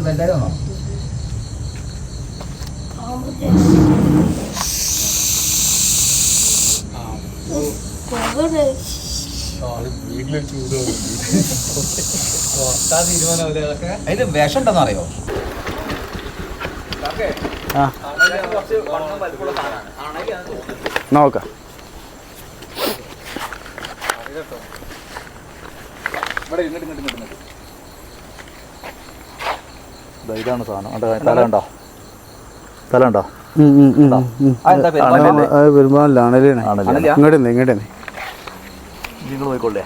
വലുതാണോ? അതിന് വിഷം ഉണ്ടെന്ന് അറിയോ? നോക്കാം. ഇതാണ് സാധനം. തല ഉണ്ടോ? തല ഉണ്ടോ? നിങ്ങൾ പോയിക്കൊള്ളേ.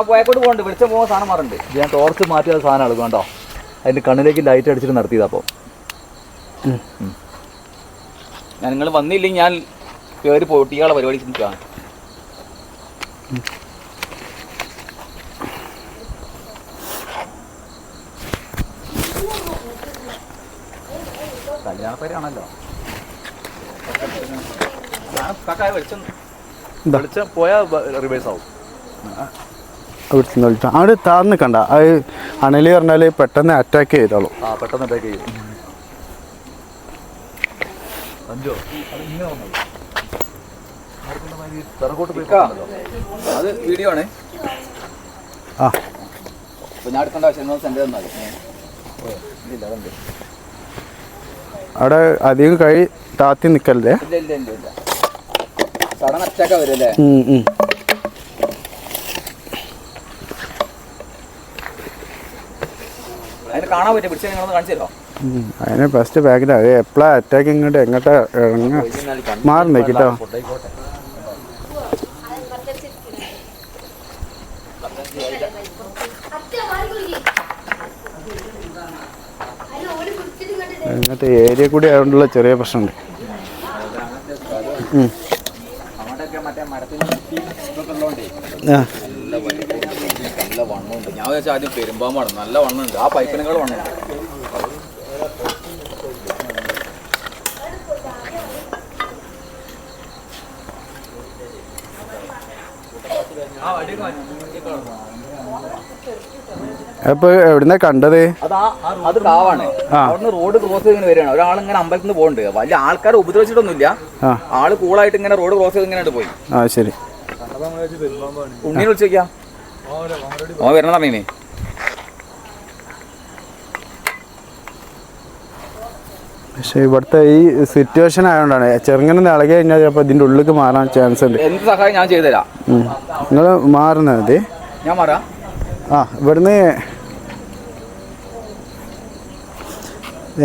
പോയക്കോട്ട് പോകണ്ട്. വെളിച്ചം പോകുന്ന സാധനം മാറുണ്ട്. ഞാൻ ടോർച്ച് മാറ്റിയ സാധനം എടുക്കും കേട്ടോ. അതിൻ്റെ കണ്ണിലേക്ക് ലൈറ്റ് അടിച്ചിട്ട് നടത്തിയതാ. അപ്പോൾ ഞാൻ നിങ്ങൾ വന്നില്ലെങ്കിൽ ഞാൻ കയറി പൊട്ടിയാളെ പരിപാടി നിൽക്കുകയാണ്. കല്യാണപ്പേരാണല്ലോ. വെളിച്ചം പോയാൽ റിവേഴ്സ് ആവും. അവിടെ താന്ന് കണ്ട അത് അണലി പറഞ്ഞാൽ പെട്ടെന്ന് അറ്റാക്ക് ചെയ്തോളൂ. പെട്ടെന്ന് അറ്റാക്ക് ചെയ്യും. അത് വീഡിയോ ആണ്. ഞാൻ എടുക്കേണ്ട ആവശ്യം സെൻഡ് തന്നാൽ അവിടെ അധികം കഴി താത്തി നിൽക്കല്ലേ? ഇല്ല സഡൻ അറ്റാക്കാ വരല്ലേ? അതിന് കാണാൻ പറ്റും. പിടിച്ചാൽ നിങ്ങളൊന്ന് കാണിച്ചു തരോ? അതിന് ഫസ്റ്റ് ബാക്കിലാ എപ്പോഴാ അറ്റാക്ക് ഇങ്ങോട്ട് എങ്ങോട്ടാ ഇറങ്ങ മാറി നിൽക്കിട്ടോ. ഇങ്ങനത്തെ ഏരിയ കൂടി ആയതുകൊണ്ടുള്ള ചെറിയ പ്രശ്നമുണ്ട്. നല്ല വണ്ണമുണ്ട്. ഞാൻ വെച്ചാൽ ആദ്യം പെരുമ്പാമ്പാണ്. നല്ല വണ്ണമുണ്ട്. ആ പൈപ്പിനേക്കാൾ വണ്ണമുണ്ട്. അപ്പൊ എവിടുന്നാ കണ്ടത്? അത് കാവാണ്. അവിടുന്ന് റോഡ് ക്രോസ് ചെയ്ത് ഇങ്ങനെ വരികയാണ്. ഒരാളിങ്ങനെ അമ്പലത്തിൽ നിന്ന് പോകുന്നുണ്ട്. വലിയ ആൾക്കാരെ ഉപദ്രവിച്ചിട്ടൊന്നുമില്ല. ആള് കൂളായിട്ട് ഇങ്ങനെ റോഡ് ക്രോസ് ചെയ്ത് ഇങ്ങനെ പോയി. ശരി. ഉണ്ണീനെ വിളിച്ചേക്കാം. അവൻ വരണതറിയണേ. പക്ഷെ ഇവിടുത്തെ ഈ സിറ്റുവേഷൻ ആയതുകൊണ്ടാണ് ചെറുങ്ങനെ ഇളകി കഴിഞ്ഞാൽ ചിലപ്പോൾ ഇതിൻ്റെ ഉള്ളിലേക്ക് മാറാൻ ചാൻസ് ഉണ്ട്. എന്ത് സഹായം ഞാൻ ചെയ്തുതരാം. നിങ്ങൾ മാറുന്നത് മതി. ഞാൻ മാറാം. ഇവിടുന്ന്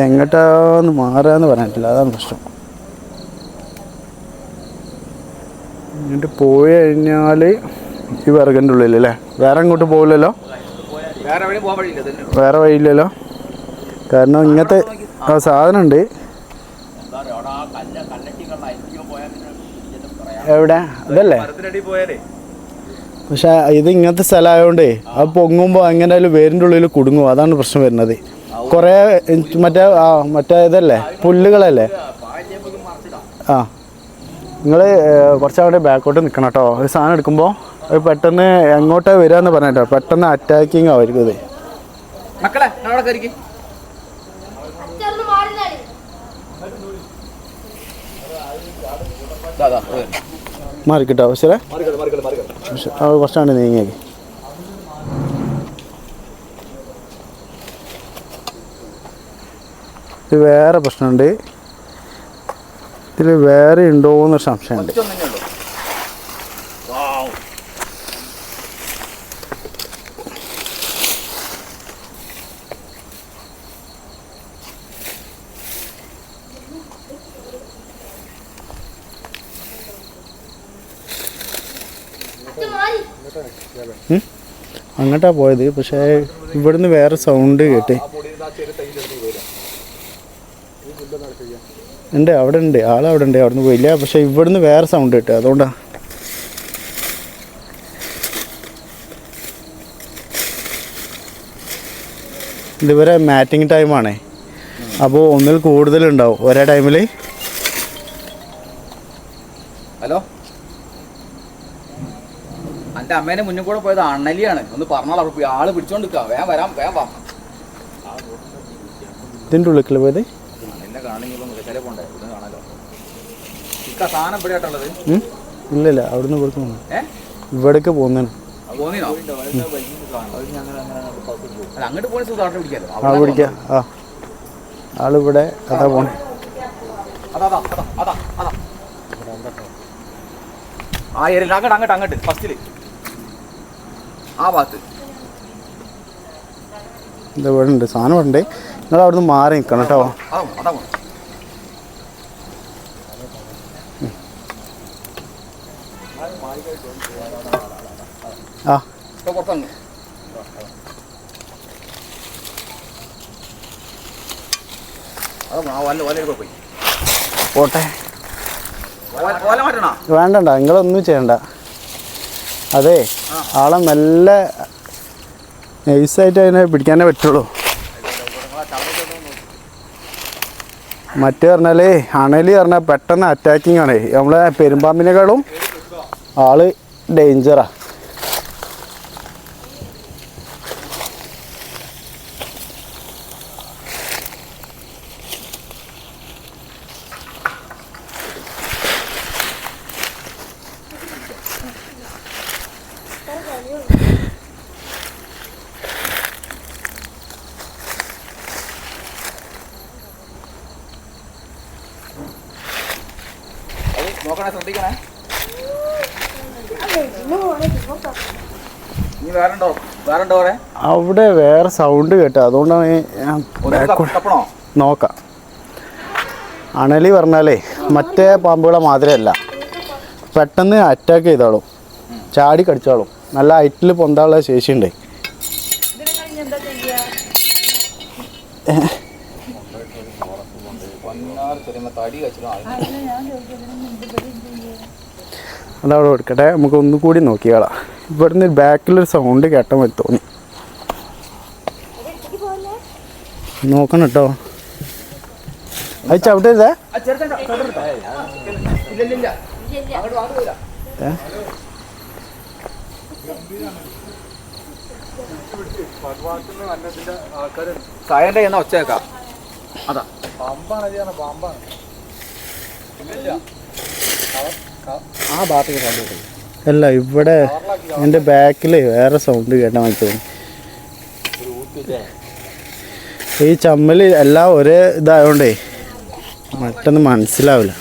എങ്ങോട്ടാന്ന് മാറാന്ന് പറഞ്ഞിട്ടില്ല. അതാണ് പ്രശ്നം. എന്നിട്ട് പോയി കഴിഞ്ഞാൽ ഈ വിറകിൻ്റെ ഉള്ളിലല്ലേ? വേറെ അങ്ങോട്ട് പോകില്ലല്ലോ? വേറെ വഴിയില്ലല്ലോ? കാരണം ഇങ്ങനത്തെ സാധനം ഉണ്ട്. എവിടെ? അതല്ലേ? പക്ഷെ ഇത് ഇങ്ങനത്തെ സ്ഥലമായതുകൊണ്ടേ അത് പൊങ്ങുമ്പോൾ എങ്ങനെയായാലും വേരിൻ്റെ ഉള്ളിൽ കുടുങ്ങും. അതാണ് പ്രശ്നം വരുന്നത്. കുറേ മറ്റേ ഇതല്ലേ പുല്ലുകളല്ലേ? നിങ്ങൾ കുറച്ചവിടെ ബാക്കോട്ട് നിൽക്കണം കേട്ടോ. ഒരു സാധനം എടുക്കുമ്പോൾ അത് പെട്ടെന്ന് എങ്ങോട്ടാ വരികയെന്ന് പറഞ്ഞിട്ടോ. പെട്ടെന്ന് അറ്റാക്കിങ് ആയിരിക്കും ഇത്. മാറിക്കിട്ടോ പക്ഷേ കുറച്ചാണ്ട് നീങ്ങിയേക്ക്. ഇത് വേറെ പ്രശ്നമുണ്ട്. ഇതിൽ വേറെ ഉണ്ടോ എന്നൊരു സംശയമുണ്ട്. അങ്ങോട്ടാ പോയത്. പക്ഷേ ഇവിടുന്ന് വേറെ സൗണ്ട് കേട്ട് ഉണ്ട്. അവിടെ ഉണ്ട് ആളവിടെ ഉണ്ട്. അവിടെ നിന്ന് പോയില്ല. പക്ഷെ ഇവിടുന്ന് വേറെ സൗണ്ട് കേട്ട്. അതുകൊണ്ടാ. ഇതുവരെ മാറ്റിങ് ടൈമാണേ. അപ്പോൾ ഒന്നിൽ കൂടുതലുണ്ടാവും ഒരേ ടൈമിൽ. ഹലോ, എൻ്റെ അമ്മേനെ മുന്നിൽ കൂടെ പോയത് അണ്ണലിയാണ്. ഒന്ന് പറഞ്ഞാൽ അവിടെ പോയി ആള് പിടിച്ചോണ്ടിരിക്കുക. വേഗം വരാം, വേഗം വാ. ഇതിൻ്റെ ഉള്ളിൽ പോയത് എന്നെ കാണിക്കുമ്പോൾ മൃഗശാല പോണ്ടേ ഇവിടെ കാണാലോ. ഇക്ക സാധനം ഇവിടെ ആയിട്ടുള്ളത് ഇല്ലല്ല അവിടുന്ന് ഇവിടേക്ക് പോകുന്നു ഇവിടേക്ക് പോകുന്നതാണ്. അങ്ങോട്ട് പോയി സുഖം പിടിക്കാലോ. ആ പിടിക്കാം. ആ ആളിവിടെ അതാ പോണേ. ആ ഏരിയ അങ്ങോട്ട് ഫസ്റ്റില് ആ ഭാഗത്ത് എന്താ ഇവിടെ ഉണ്ട് സാധനം ഉണ്ട്. നിങ്ങൾ അവിടുന്ന് മാറി നിൽക്കണം കേട്ടോ. ആ പോട്ടെ വേണ്ടണ്ട നിങ്ങളൊന്നും ചെയ്യണ്ട. അതെ ആളെ മെല്ലെ നൈസായിട്ട് അതിനെ പിടിക്കാനേ പറ്റുള്ളൂ. മറ്റേ പറഞ്ഞാൽ അണലി പറഞ്ഞാൽ പെട്ടെന്ന് അറ്റാക്കിങ് ആണ്. നമ്മളെ പെരുമ്പാമ്പിനേക്കാളും ആള് ഡേഞ്ചറാ. നോക്കണേ, ശ്രദ്ധിക്കണേ. ഇനി വേറെണ്ടോ വേറെ അവിടെ വേറെ സൗണ്ട് കേട്ടോ, അതുകൊണ്ടാണ് നോക്കാം. അണലി പറഞ്ഞാലേ മറ്റേ പാമ്പുകളെ മാതിരിയല്ല, പെട്ടെന്ന് അറ്റാക്ക് ചെയ്തോളും, ചാടി കടിച്ചോളും, നല്ല ഹൈറ്റിൽ പൊന്താനുള്ള ശേഷിയുണ്ട്. അതവിടെ കൊടുക്കട്ടെ, നമുക്ക് ഒന്നുകൂടി നോക്കിയാളാം. ഇവിടുന്ന് ബാക്കിലൊരു സൗണ്ട് കേട്ട മതി തോന്നി. നോക്കണം കേട്ടോ. അത് ചവിട്ടരുതേ. സായന്റെ എന്നാ ഒച്ചേക്കാം. അതാ പാമ്പാണ്. ആ ഭാഗത്തേക്ക് സൗണ്ട് കിട്ടും. അല്ല, ഇവിടെ എൻ്റെ ബാക്കിൽ വേറെ സൗണ്ട് കേട്ടാൽ മതി തോന്നി. ഈ ചമ്മൽ എല്ലാം ഒരേ ഇതായോണ്ടേ മറ്റൊന്നും മനസ്സിലാവില്ല.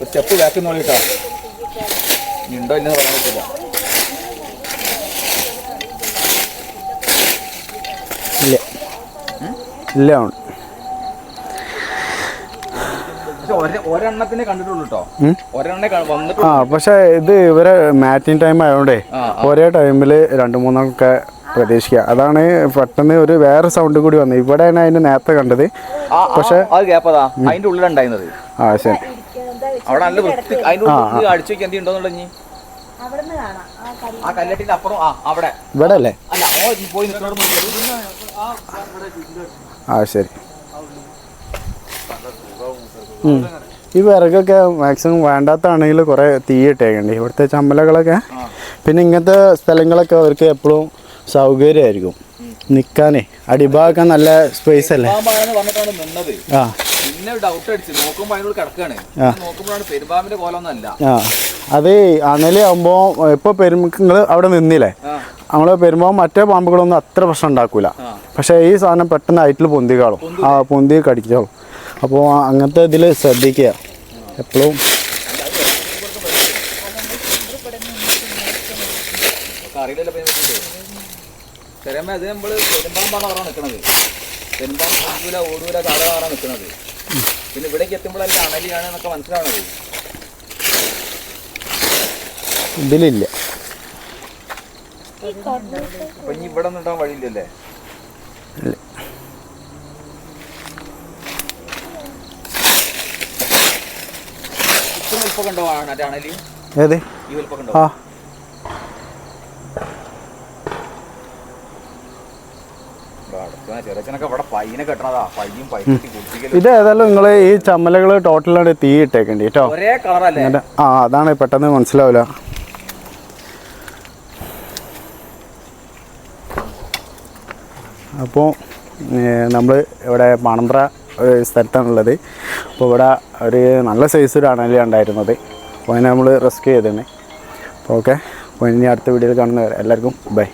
സ്റ്റെപ്പ് ബാക്കിൽ നോക്കിട്ടോ, ഉണ്ടോ ഇല്ലെന്ന് പറയാൻ പറ്റില്ല. ഇല്ല ഇല്ല ഒരെണ്ണത്തിനെ കണ്ടിട്ടുള്ളൂ കേട്ടോ, ഒരെണ്ണെ വന്നിട്ട്. ആ പക്ഷെ ഇത് ഇവരെ മാറ്റിംഗ് ടൈം ആയതുകൊണ്ടേ ഒരേ ടൈമിൽ 2-3 പ്രതീക്ഷിക്കുക. അതാണ് പെട്ടെന്ന് ഒരു വേറെ സൗണ്ട് കൂടി വന്നത്. ഇവിടെയാണ് അതിന് നേരത്തെ കണ്ടത്. പക്ഷെ അത് ഗ്യാപ്പതാ അതിന്റെ ഉള്ളിലുണ്ടായിരുന്നത്. ആ ശരി, അവിടെ നല്ല വൃത്തി അതിന്റെ ഉള്ളിൽ അടിച്ചു വെക്കാൻ എന്ത് ഉണ്ടോന്നുണ്ടെങ്കിൽ ആ കല്ലട്ടിന്റെ അപ്പുറം അവിടെ ഇവിടെ അല്ലേ? അല്ല, പോയി ആ ശരി. ഈ വിറകൊക്കെ മാക്സിമം വേണ്ടാത്താണെങ്കിൽ കുറേ തീ ഇട്ടേക്കണ്ടേ ഇവിടുത്തെ ചമ്മലകളൊക്കെ. പിന്നെ ഇങ്ങനത്തെ സ്ഥലങ്ങളൊക്കെ അവർക്ക് എപ്പോഴും സൗകര്യമായിരിക്കും നിൽക്കാനേ. അടിഭാഗമൊക്കെ നല്ല സ്പേസ് അല്ലേ. ആ പിന്നെ ഡൗട്ട് അടിച്ച് നോക്കുമ്പോ അതിനോട് കിടക്കാണ്. നോക്കുമ്പോഴാണ് പെരുമ്പാമ്പിന്റെ കോലൊന്നല്ല. അത് അണലി ആകുമ്പോൾ ഇപ്പോൾ നിങ്ങൾ അവിടെ നിന്നില്ലേ, നമ്മൾ പെരുമ്പാമ്പ് മറ്റേ പാമ്പുകളൊന്നും അത്ര പ്രശ്നം ഉണ്ടാക്കൂല. പക്ഷേ ഈ സാധനം പെട്ടെന്ന് ഹൈറ്റിൽ പൊന്തിക്കാളും, പൊന്തി കടിച്ചോളും. അപ്പോൾ അങ്ങനത്തെ ഇതിൽ ശ്രദ്ധിക്കുക എപ്പോഴും. അത് നമ്മള് പെരുമ്പാമ്പാണ് അവിടെ നിൽക്കുന്നത്. പെരുമ്പാമ്പ് ഓടൂല ഓടൂല കാടാണ് നിൽക്കുന്നത്. പിന്നെ ഇവിടേക്ക് എത്തുമ്പോഴല്ലേ അണലിയാണ് എന്നൊക്കെ മനസ്സിലാവണത്. ഇതിലില്ല. അപ്പൊ ഇനി ഇവിടെ ഒന്നും ഉണ്ടാവാൻ വഴിയില്ലല്ലേ? ഉണ്ടോ അണലി? ഏത് ഈ വലുപ്പൊക്കെ ഉണ്ടോ? ചെറിയച്ഛനൊക്കെ ഇവിടെ പയ്യനെ കെട്ടണതാ, പയ്യും പൈക്കി കുടിപ്പിക്കലും. ഇത് ഏതായാലും നിങ്ങൾ ഈ ചമ്മലകൾ ടോട്ടലായിട്ട് തീ ഇട്ടേക്കണ്ടി കേട്ടോ. ഒരേ കളറല്ലേ? ആ അതാണ് പെട്ടെന്ന് മനസ്സിലാവില്ല. അപ്പോൾ നമ്മൾ ഇവിടെ പാണമ്പ്ര സ്ഥലത്താണുള്ളത്. അപ്പോൾ ഇവിടെ ഒരു നല്ല സൈസ് ഒരു അണലി ഉണ്ടായിരുന്നത്. അപ്പോൾ അതിനെ നമ്മൾ റെസ്ക്യൂ ചെയ്തതാണ്. അപ്പോൾ ഓക്കെ, അപ്പോൾ ഇനി അടുത്ത വീഡിയോയിൽ കാണുന്നവരെ എല്ലാവർക്കും ബൈ.